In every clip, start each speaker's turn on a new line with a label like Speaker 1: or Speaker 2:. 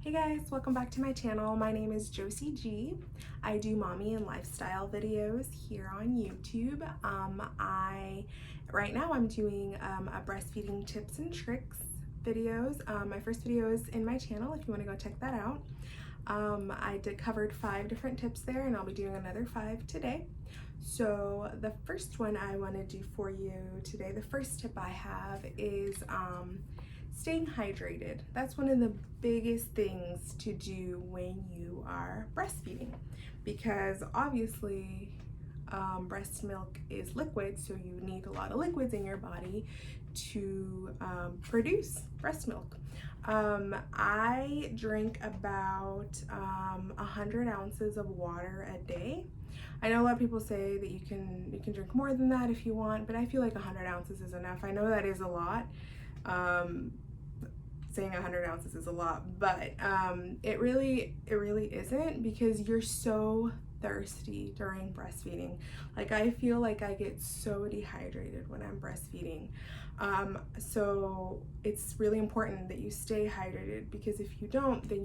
Speaker 1: Hey guys, welcome back to my channel. My name is Josie G. I do mommy and lifestyle videos here on YouTube. Right now I'm doing a breastfeeding tips and tricks videos. My first video is in my channel if you want to go check that out. I covered 5 different tips there, and I'll be doing another 5 today. So the first one I want to do for you today, the first tip I have is staying hydrated. That's one of the biggest things to do when you are breastfeeding, because obviously breast milk is liquid, so you need a lot of liquids in your body to produce breast milk. I drink about 100 ounces of water a day. I know a lot of people say that you can drink more than that if you want, but I feel like 100 ounces is enough. I know that is a lot. Saying 100 ounces is a lot, but it really isn't, because you're so thirsty during breastfeeding. Like, I feel like I get so dehydrated when I'm breastfeeding. So it's really important that you stay hydrated, because if you don't, then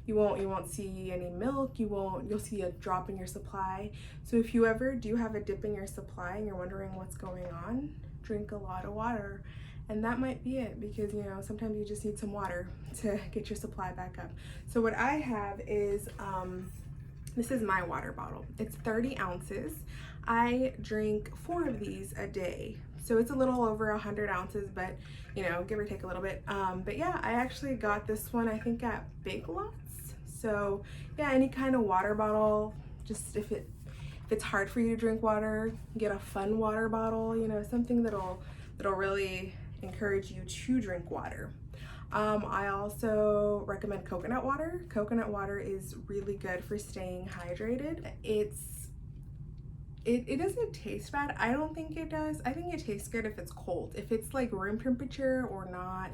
Speaker 1: you won't see any milk. You'll see a drop in your supply. So if you ever do have a dip in your supply and you're wondering what's going on, drink a lot of water. And that might be it, because sometimes you just need some water to get your supply back up. So what I have is this is my water bottle. It's 30 ounces. I drink 4 of these a day. So it's a little over 100 ounces, but give or take a little bit. But yeah, I actually got this one, I think, at Big Lots. So yeah, any kind of water bottle, just if it's hard for you to drink water, get a fun water bottle, something that'll really encourage you to drink water. I also recommend coconut water. Coconut water is really good for staying hydrated. It doesn't taste bad. I don't think it does. I think it tastes good if it's cold. If it's like room temperature or not,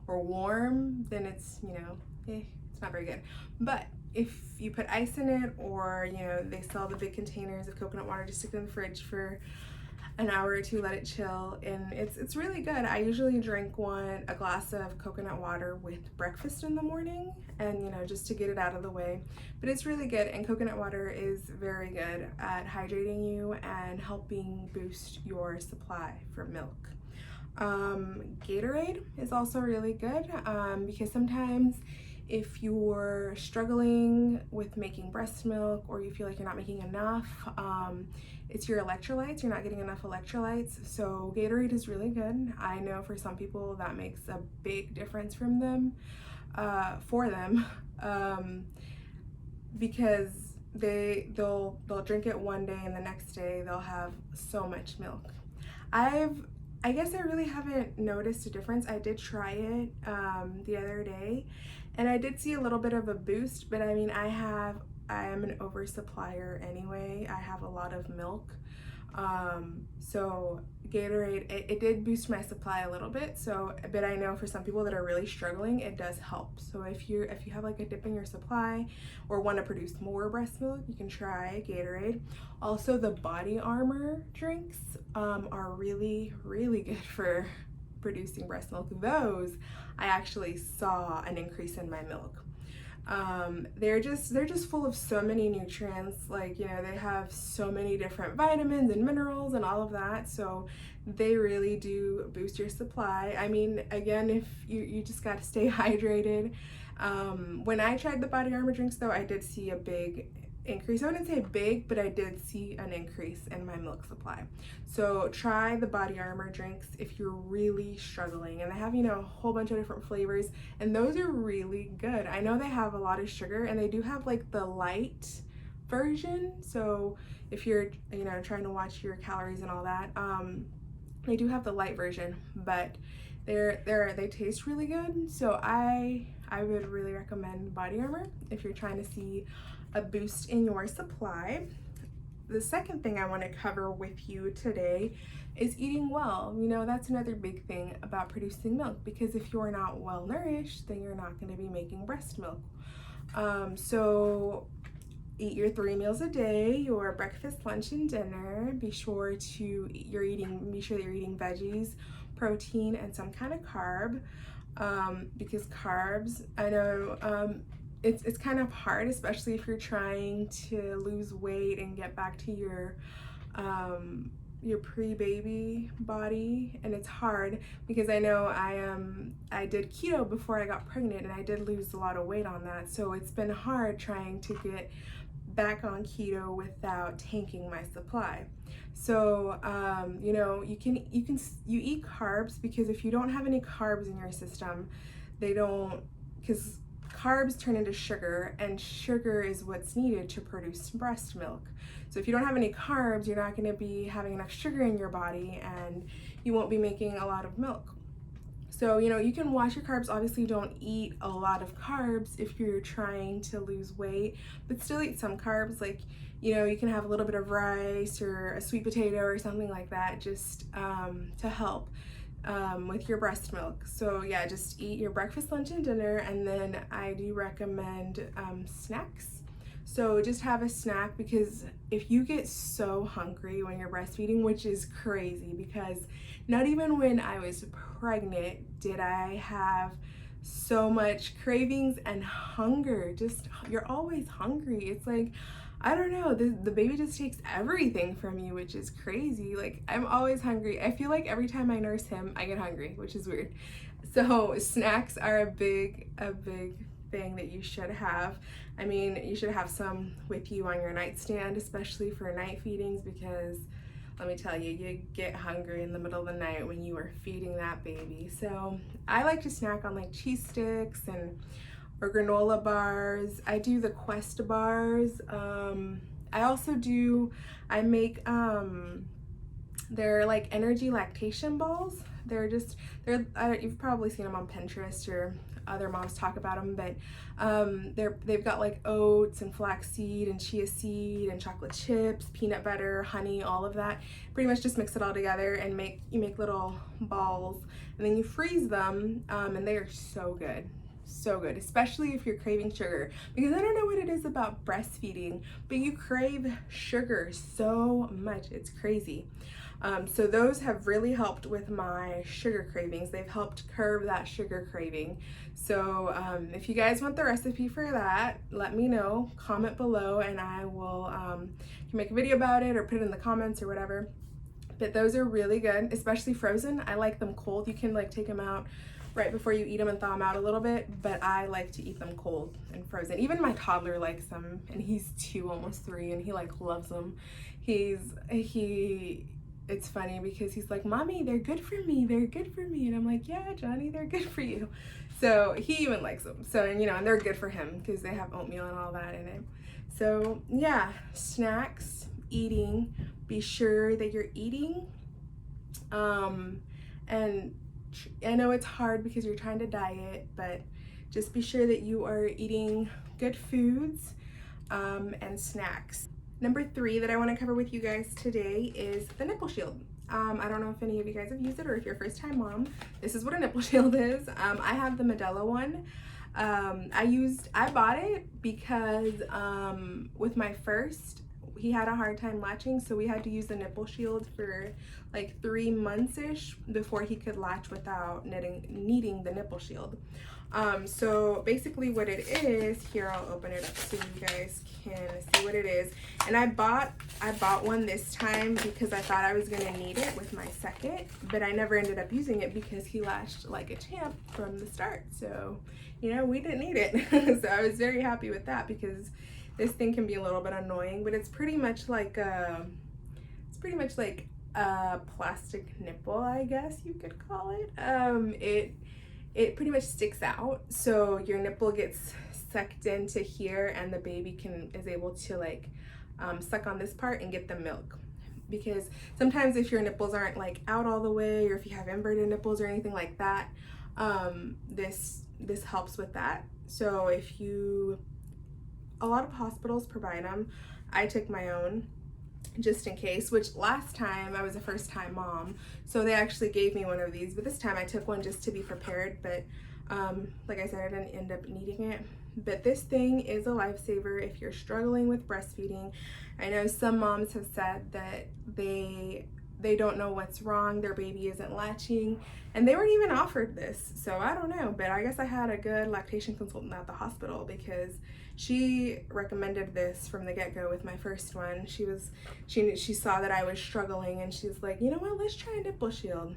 Speaker 1: or warm, then it's, it's not very good. But if you put ice in it, or they sell the big containers of coconut water, just stick it in the fridge for an hour or 2, let it chill, and it's really good. I usually drink a glass of coconut water with breakfast in the morning, and just to get it out of the way. But it's really good, and coconut water is very good at hydrating you and helping boost your supply for milk. Gatorade is also really good, because sometimes if you're struggling with making breast milk, or you feel like you're not making enough, it's your electrolytes. You're not getting enough electrolytes. So Gatorade is really good. I know for some people that makes a big difference for them, because they'll drink it one day and the next day they'll have so much milk. I guess I really haven't noticed a difference. I did try it the other day, and I did see a little bit of a boost, but I mean, I am an oversupplier anyway. I have a lot of milk. So Gatorade, it did boost my supply a little bit. But I know for some people that are really struggling, it does help. So if you have like a dip in your supply, or want to produce more breast milk, you can try Gatorade. Also, the Body Armor drinks are really good for producing breast milk. Those, I actually saw an increase in my milk. They're just full of so many nutrients. Like, they have so many different vitamins and minerals and all of that, so they really do boost your supply. I mean, again, if you just got to stay hydrated. When I tried the Body Armor drinks, though, I did see a big increase. I wouldn't say big, but I did see an increase in my milk supply. So try the Body Armor drinks if you're really struggling, and they have a whole bunch of different flavors, and those are really good. I know they have a lot of sugar, and they do have like the light version, so if you're trying to watch your calories and all that, they do have the light version, but they taste really good. So I would really recommend Body Armor if you're trying to see a boost in your supply. The second thing I want to cover with you today is eating well. That's another big thing about producing milk, because if you're not well nourished, then you're not going to be making breast milk. So eat your 3 meals a day, your breakfast, lunch, and dinner. Be sure that you're eating veggies, protein, and some kind of carb. because carbs, I know, it's kind of hard, especially if you're trying to lose weight and get back to your pre-baby body. And it's hard because I know I did keto before I got pregnant, and I did lose a lot of weight on that, so it's been hard trying to get back on keto without tanking my supply. So you know, you eat carbs, because if you don't have any carbs in your system, because carbs turn into sugar, and sugar is what's needed to produce breast milk. So if you don't have any carbs, you're not going to be having enough sugar in your body, and you won't be making a lot of milk. So, you know, you can watch your carbs. Obviously, don't eat a lot of carbs if you're trying to lose weight, but still eat some carbs. Like, you know, you can have a little bit of rice or a sweet potato or something like that, just to help with your breast milk. So yeah, just eat your breakfast, lunch, and dinner, and then I do recommend snacks. So just have a snack, because if you get so hungry when you're breastfeeding, which is crazy, because not even when I was pregnant did I have so much cravings and hunger. Just, you're always hungry. It's like, I don't know, the baby just takes everything from you, which is crazy. Like, I'm always hungry. I feel like every time I nurse him, I get hungry, which is weird. So snacks are a big thing that you should have. I mean, you should have some with you on your nightstand, especially for night feedings, because let me tell you, you get hungry in the middle of the night when you are feeding that baby. So I like to snack on like cheese sticks or granola bars. I do the Quest bars. I make they're like energy lactation balls. You've probably seen them on Pinterest, or other moms talk about them, but they've got like oats and flaxseed and chia seed and chocolate chips, peanut butter, honey, all of that. Pretty much just mix it all together and you make little balls, and then you freeze them, and they are so good. So good, especially if you're craving sugar, because I don't know what it is about breastfeeding, but you crave sugar so much, it's crazy. So those have really helped with my sugar cravings. They've helped curb that sugar craving. So if you guys want the recipe for that, let me know, comment below, and I will can make a video about it or put it in the comments or whatever. But those are really good, especially frozen. I like them cold. You can like take them out right before you eat them and thaw them out a little bit, but I like to eat them cold and frozen. Even my toddler likes them, and he's 2, almost 3, and he like loves them. It's funny because he's like, "Mommy, they're good for me, they're good for me," and I'm like, "Yeah, Johnny, they're good for you." So he even likes them. So, and you know, and they're good for him because they have oatmeal and all that in it. So yeah, snacks, eating, be sure that you're eating, and I know it's hard because you're trying to diet, but just be sure that you are eating good foods, and snacks. Number 3 that I want to cover with you guys today is the nipple shield. I don't know if any of you guys have used it, or if you're a first-time mom, this is what a nipple shield is. I have the Medela one. I bought it because with my first, he had a hard time latching, so we had to use the nipple shield for like 3 months-ish before he could latch without needing the nipple shield. So basically what it is, here, I'll open it up so you guys can see what it is. And I bought one this time because I thought I was gonna need it with my second, but I never ended up using it because he latched like a champ from the start. So, you know, we didn't need it. So I was very happy with that, because this thing can be a little bit annoying, but it's pretty much like a plastic nipple, I guess you could call it. It pretty much sticks out, so your nipple gets sucked into here, and the baby is able to like suck on this part and get the milk. Because sometimes if your nipples aren't like out all the way, or if you have inverted nipples or anything like that, this helps with that. So a lot of hospitals provide them. I took my own just in case, which last time I was a first-time mom, so they actually gave me one of these, but this time I took one just to be prepared. But like I said, I didn't end up needing it. But this thing is a lifesaver if you're struggling with breastfeeding. I know some moms have said that they don't know what's wrong, their baby isn't latching, and they weren't even offered this. So I don't know, but I guess I had a good lactation consultant at the hospital because she recommended this from the get-go with my first one. She saw that I was struggling, and she's like, you know what, let's try a nipple shield.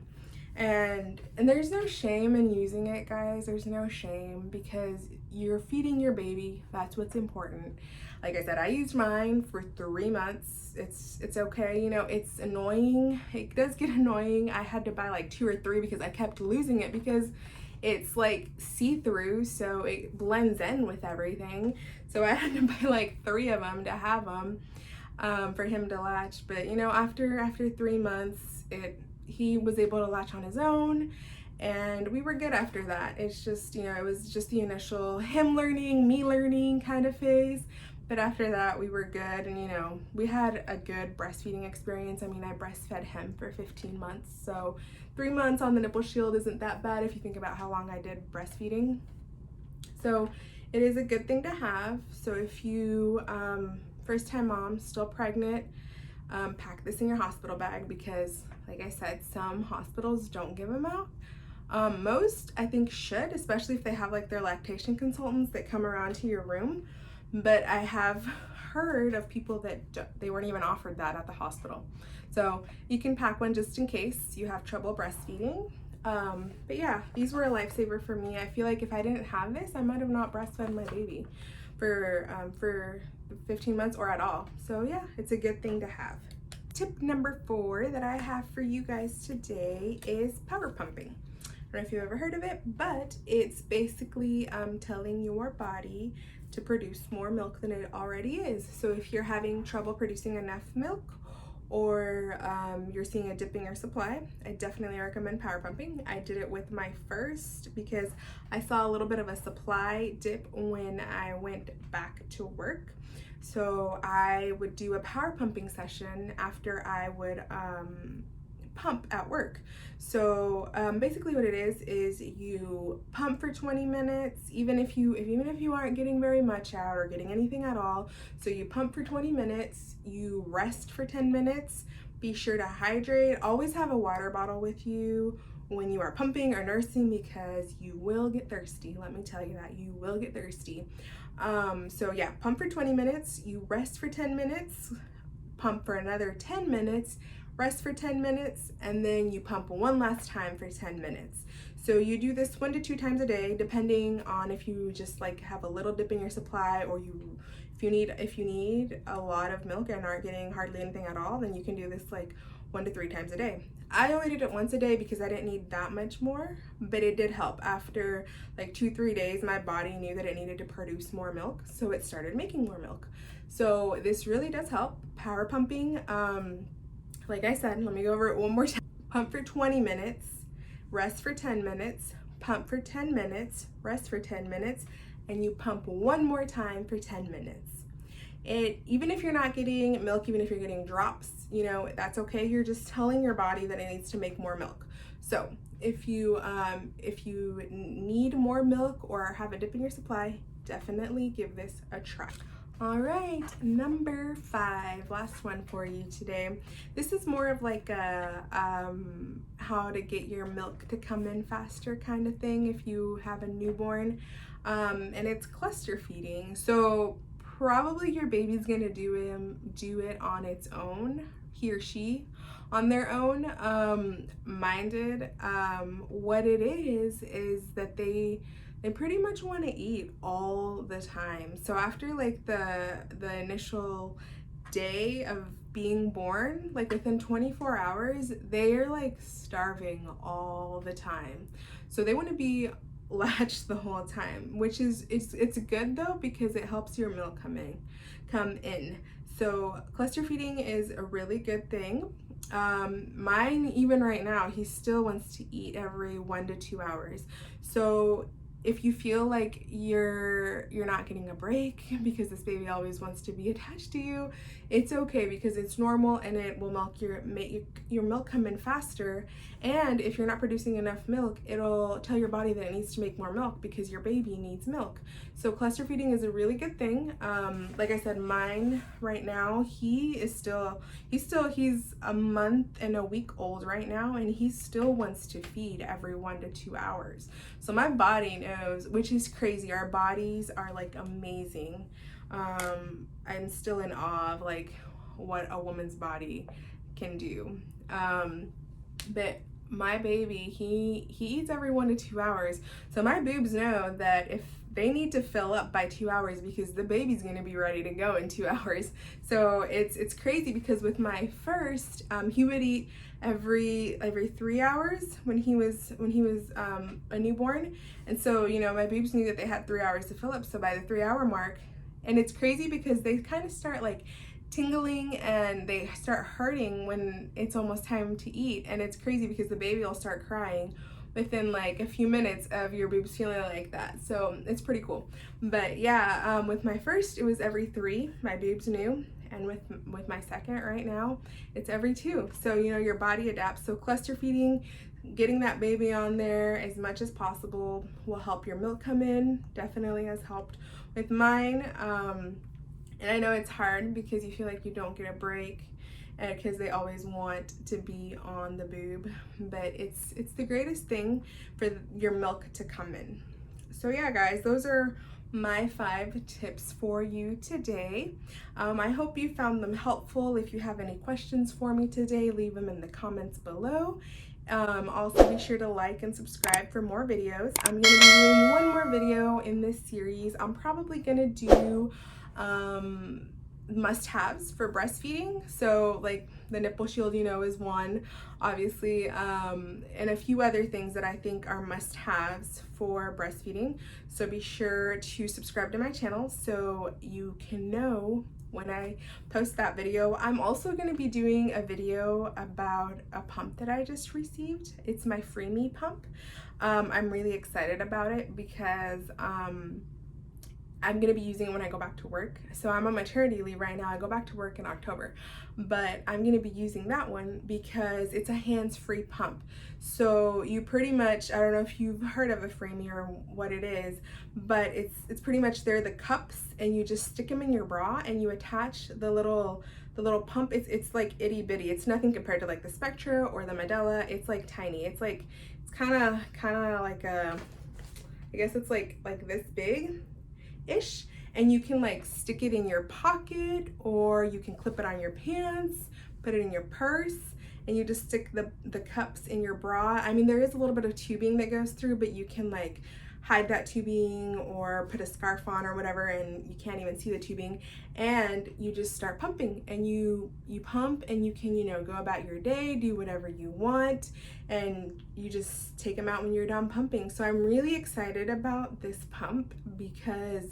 Speaker 1: And there's no shame in using it, guys. There's no shame because you're feeding your baby. That's what's important. Like I said, I used mine for 3 months. It's okay. You know, it's annoying. It does get annoying. I had to buy like 2 or 3 because I kept losing it because it's like see-through, so it blends in with everything. So I had to buy like 3 of them to have them for him to latch. But you know, after 3 months, he was able to latch on his own, and we were good after that. It's just, you know, it was just the initial him learning, me learning kind of phase. But after that, we were good, and you know, we had a good breastfeeding experience. I mean, I breastfed him for 15 months, so 3 months on the nipple shield isn't that bad if you think about how long I did breastfeeding. So it is a good thing to have. So if you, first-time mom, still pregnant, pack this in your hospital bag because, like I said, some hospitals don't give them out. Most, I think, should, especially if they have like their lactation consultants that come around to your room. But I have heard of people that they weren't even offered that at the hospital. So you can pack one just in case you have trouble breastfeeding. But yeah, these were a lifesaver for me. I feel like if I didn't have this, I might have not breastfed my baby for 15 months or at all. So yeah, it's a good thing to have. Tip number 4 that I have for you guys today is power pumping. I don't know if you've ever heard of it, but it's basically telling your body to produce more milk than it already is. So if you're having trouble producing enough milk, or you're seeing a dip in your supply, I definitely recommend power pumping. I did it with my first because I saw a little bit of a supply dip when I went back to work. So I would do a power pumping session after I would pump at work. So basically what it is you pump for 20 minutes, even if you aren't getting very much out or getting anything at all. So you pump for 20 minutes, you rest for 10 minutes, be sure to hydrate. Always have a water bottle with you when you are pumping or nursing because you will get thirsty. Let me tell you that, you will get thirsty. So yeah, pump for 20 minutes, you rest for 10 minutes, pump for another 10 minutes, rest for 10 minutes, and then you pump one last time for 10 minutes. So you do this 1 to 2 times a day, depending on if you just like have a little dip in your supply, or if you need a lot of milk and aren't getting hardly anything at all, then you can do this like 1 to 3 times a day. I only did it once a day because I didn't need that much more, but it did help. After like 2-3 days, my body knew that it needed to produce more milk, so it started making more milk. So this really does help. Power pumping, like I said, let me go over it one more time. Pump for 20 minutes, rest for 10 minutes, pump for 10 minutes, rest for 10 minutes, and you pump one more time for 10 minutes. Even if you're not getting milk, even if you're getting drops, you know, that's okay. You're just telling your body that it needs to make more milk. So if you need more milk or have a dip in your supply, definitely give this a try. All right, number 5, last one for you today. This is more of like a how to get your milk to come in faster kind of thing if you have a newborn, and it's cluster feeding. So probably your baby's gonna do it on its own, he or she on their own. What it is that they pretty much want to eat all the time. So after like the initial day of being born, like within 24 hours, they're like starving all the time. So they want to be latched the whole time, which is it's good though because it helps your milk come in. So cluster feeding is a really good thing. Mine, even right now, he still wants to eat every 1 to 2 hours. So if you feel like you're not getting a break because this baby always wants to be attached to you, it's okay, because it's normal, and it will make your milk come in faster. And if you're not producing enough milk, it'll tell your body that it needs to make more milk because your baby needs milk. So cluster feeding is a really good thing. Like I said, mine right now, he's a month and a week old right now, and he still wants to feed every 1 to 2 hours. So my body knows, which is crazy. Our bodies are like amazing. I'm still in awe of like what a woman's body can do. But my baby, he eats every 1 to 2 hours. So my boobs know that if they need to fill up by 2 hours, because the baby's going to be ready to go in 2 hours. So it's crazy, because with my first, he would eat every 3 hours when he was a newborn. And so, you know, my boobs knew that they had 3 hours to fill up. So by the 3-hour mark, and it's crazy because they kind of start like tingling and they start hurting when it's almost time to eat. And it's crazy because the baby will start crying within like a few minutes of your boobs feeling like that. So it's pretty cool. But yeah, with my first, it was every 3, my boobs knew. And with my second right now, it's every 2. So, you know, your body adapts. So cluster feeding, getting that baby on there as much as possible, will help your milk come in. Definitely has helped with mine. And I know it's hard because you feel like you don't get a break, because they always want to be on the boob, but it's the greatest thing for your milk to come in. So yeah, guys, those are my 5 tips for you today. I hope you found them helpful. If you have any questions for me today, leave them in the comments below. Also be sure to like and subscribe for more videos. I'm going to be doing one more video in this series. I'm probably going to do must-haves for breastfeeding. So like the nipple shield, you know, is one, obviously, and a few other things that I think are must-haves for breastfeeding. So be sure to subscribe to my channel so you can know when I post that video. I'm also going to be doing a video about a pump that I just received. It's my Freemie pump. I'm really excited about it because I'm going to be using it when I go back to work. So I'm on maternity leave right now. I go back to work in October, but I'm going to be using that one because it's a hands-free pump. So you pretty much, I don't know if you've heard of a Freemie or what it is, but it's pretty much, they're the cups, and you just stick them in your bra and you attach the little pump. It's like itty bitty. It's nothing compared to like the Spectra or the Medela. It's like tiny. It's kind of like a, I guess it's like this big ish, and you can like stick it in your pocket, or you can clip it on your pants, put it in your purse, and you just stick the cups in your bra. I mean, there is a little bit of tubing that goes through, but you can like hide that tubing or put a scarf on or whatever, and you can't even see the tubing, and you just start pumping, and you pump, and you can, you know, go about your day, do whatever you want, and you just take them out when you're done pumping. So I'm really excited about this pump because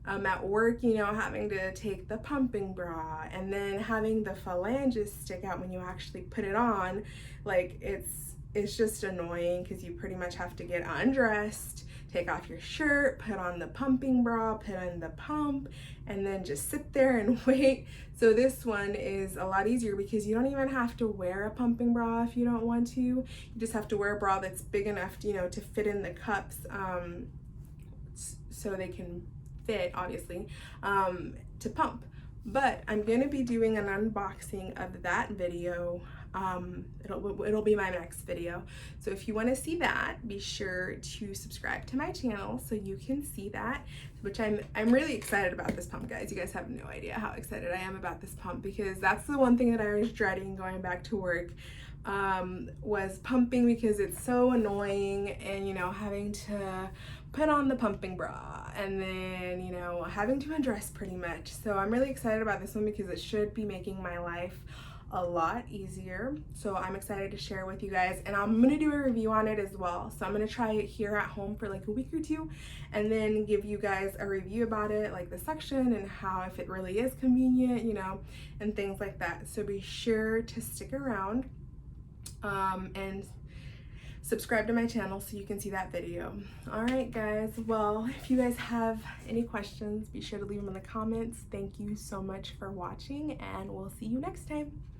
Speaker 1: at work, you know, having to take the pumping bra and then having the phalanges stick out when you actually put it on, like it's just annoying, because you pretty much have to get undressed, take off your shirt, put on the pumping bra, put in the pump, and then just sit there and wait. So this one is a lot easier because you don't even have to wear a pumping bra if you don't want to. You just have to wear a bra that's big enough, you know, to fit in the cups, so they can fit, obviously, to pump. But I'm going to be doing an unboxing of that video. It'll be my next video. So if you want to see that, be sure to subscribe to my channel so you can see that, which I'm really excited about this pump, guys. You guys have no idea how excited I am about this pump, because that's the one thing that I was dreading going back to work, was pumping, because it's so annoying, and, you know, having to put on the pumping bra and then, you know, having to undress pretty much. So I'm really excited about this one because it should be making my life a lot easier. So I'm excited to share with you guys, and I'm gonna do a review on it as well. So I'm gonna try it here at home for like a week or 2, and then give you guys a review about it, like the suction and how, if it really is convenient, you know, and things like that. So be sure to stick around. And subscribe to my channel so you can see that video. All right, guys. Well, if you guys have any questions, be sure to leave them in the comments. Thank you so much for watching, and we'll see you next time.